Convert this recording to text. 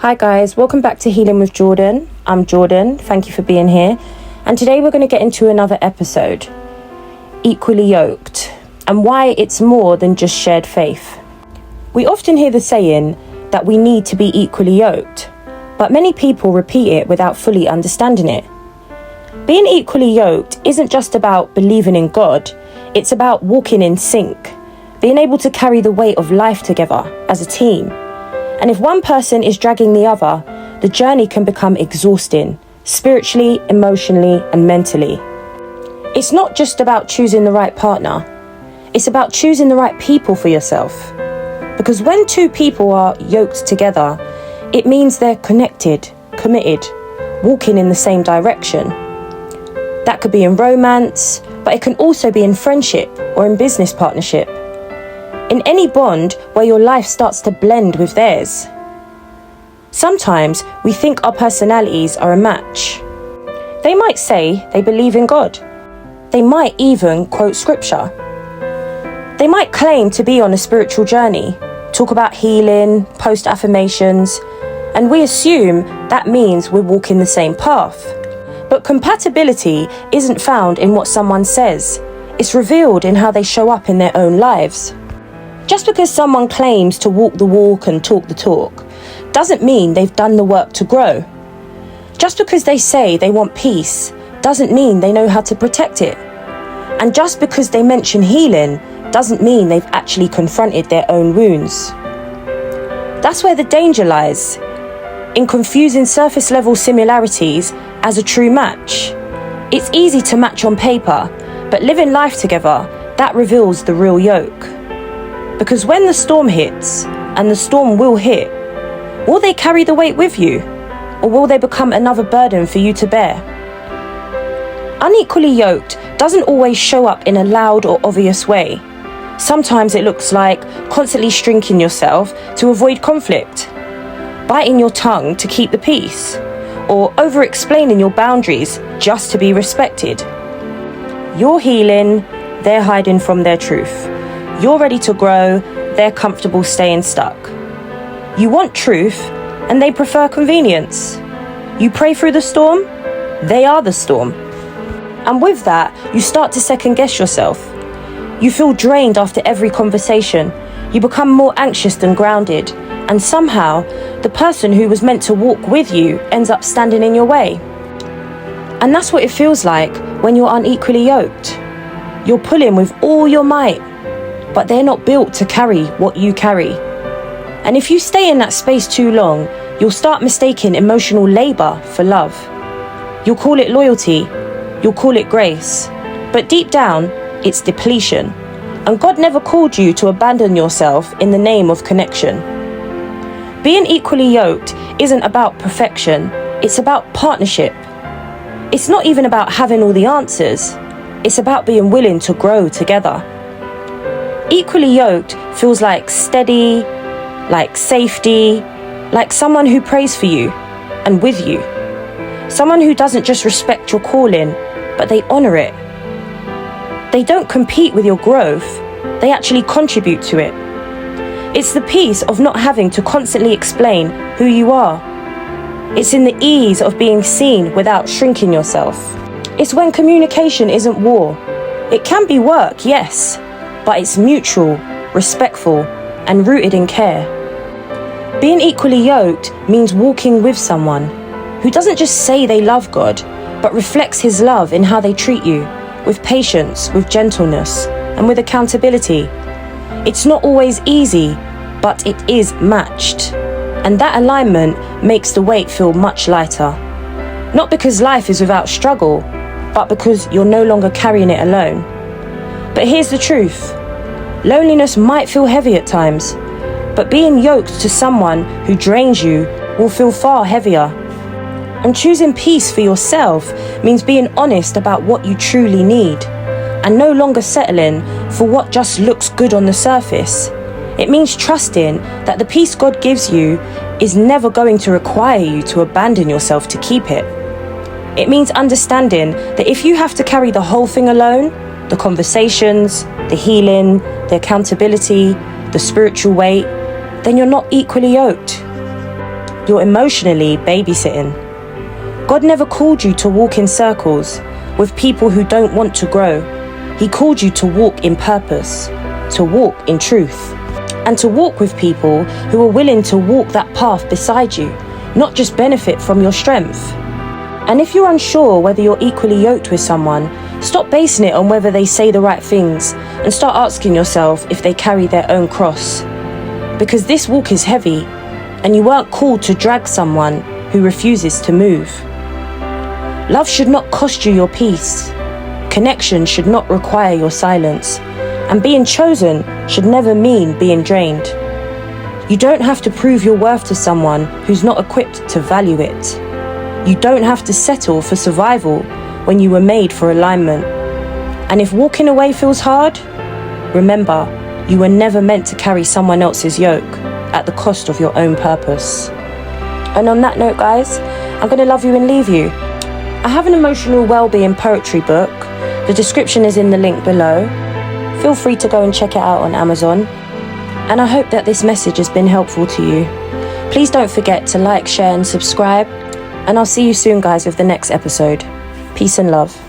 Hi guys, welcome back to Healing with Jordan. I'm Jordan, thank you for being here. And today we're going to get into another episode, Equally Yoked, and why it's more than just shared faith. We often hear the saying that we need to be equally yoked, but many people repeat it without fully understanding it. Being equally yoked isn't just about believing in God, it's about walking in sync, being able to carry the weight of life together as a team. And if one person is dragging the other, the journey can become exhausting, spiritually, emotionally, and mentally. It's not just about choosing the right partner, it's about choosing the right people for yourself. Because when two people are yoked together, it means they're connected, committed, walking in the same direction. That could be in romance, but it can also be in friendship or in business partnership. In any bond where your life starts to blend with theirs. Sometimes we think our personalities are a match. They might say they believe in God. They might even quote scripture. They might claim to be on a spiritual journey, talk about healing, post affirmations, and we assume that means we're walking the same path. But compatibility isn't found in what someone says. It's revealed in how they show up in their own lives. Just because someone claims to walk the walk and talk the talk doesn't mean they've done the work to grow. Just because they say they want peace doesn't mean they know how to protect it. And just because they mention healing doesn't mean they've actually confronted their own wounds. That's where the danger lies, in confusing surface level similarities as a true match. It's easy to match on paper, but living life together, that reveals the real yoke. Because when the storm hits, and the storm will hit, will they carry the weight with you? Or will they become another burden for you to bear? Unequally yoked doesn't always show up in a loud or obvious way. Sometimes it looks like constantly shrinking yourself to avoid conflict, biting your tongue to keep the peace, or over-explaining your boundaries just to be respected. You're healing, they're hiding from their truth. You're ready to grow, they're comfortable staying stuck. You want truth, and they prefer convenience. You pray through the storm, they are the storm. And with that, you start to second guess yourself. You feel drained after every conversation. You become more anxious than grounded. And somehow, the person who was meant to walk with you ends up standing in your way. And that's what it feels like when you're unequally yoked. You're pulling with all your might, but they're not built to carry what you carry. And if you stay in that space too long, you'll start mistaking emotional labor for love. You'll call it loyalty, you'll call it grace, but deep down, it's depletion. And God never called you to abandon yourself in the name of connection. Being equally yoked isn't about perfection, it's about partnership. It's not even about having all the answers, it's about being willing to grow together. Equally yoked feels like steady, like safety, like someone who prays for you and with you. Someone who doesn't just respect your calling, but they honor it. They don't compete with your growth, they actually contribute to it. It's the peace of not having to constantly explain who you are. It's in the ease of being seen without shrinking yourself. It's when communication isn't war. It can be work, yes, but it's mutual, respectful, and rooted in care. Being equally yoked means walking with someone who doesn't just say they love God, but reflects His love in how they treat you, with patience, with gentleness, and with accountability. It's not always easy, but it is matched. And that alignment makes the weight feel much lighter. Not because life is without struggle, but because you're no longer carrying it alone. But here's the truth. Loneliness might feel heavy at times, but being yoked to someone who drains you will feel far heavier. And choosing peace for yourself means being honest about what you truly need, and no longer settling for what just looks good on the surface. It means trusting that the peace God gives you is never going to require you to abandon yourself to keep it. It means understanding that if you have to carry the whole thing alone, the conversations, the healing, the accountability, the spiritual weight, then you're not equally yoked. you're emotionally babysitting. God never called you to walk in circles with people who don't want to grow. He called you to walk in purpose, to walk in truth, and to walk with people who are willing to walk that path beside you, not just benefit from your strength. And if you're unsure whether you're equally yoked with someone, stop basing it on whether they say the right things and start asking yourself if they carry their own cross. Because this walk is heavy, and you weren't called to drag someone who refuses to move. Love should not cost you your peace. Connection should not require your silence. And being chosen should never mean being drained. You don't have to prove your worth to someone who's not equipped to value it. You don't have to settle for survival when you were made for alignment. And if walking away feels hard, remember, you were never meant to carry someone else's yoke at the cost of your own purpose. And on that note, guys, I'm going to love you and leave you. I have an emotional well-being poetry book. The description is in the link below. Feel free to go and check it out on Amazon. And I hope that this message has been helpful to you. Please don't forget to like, share and subscribe. And I'll see you soon, guys, with the next episode. Peace and love.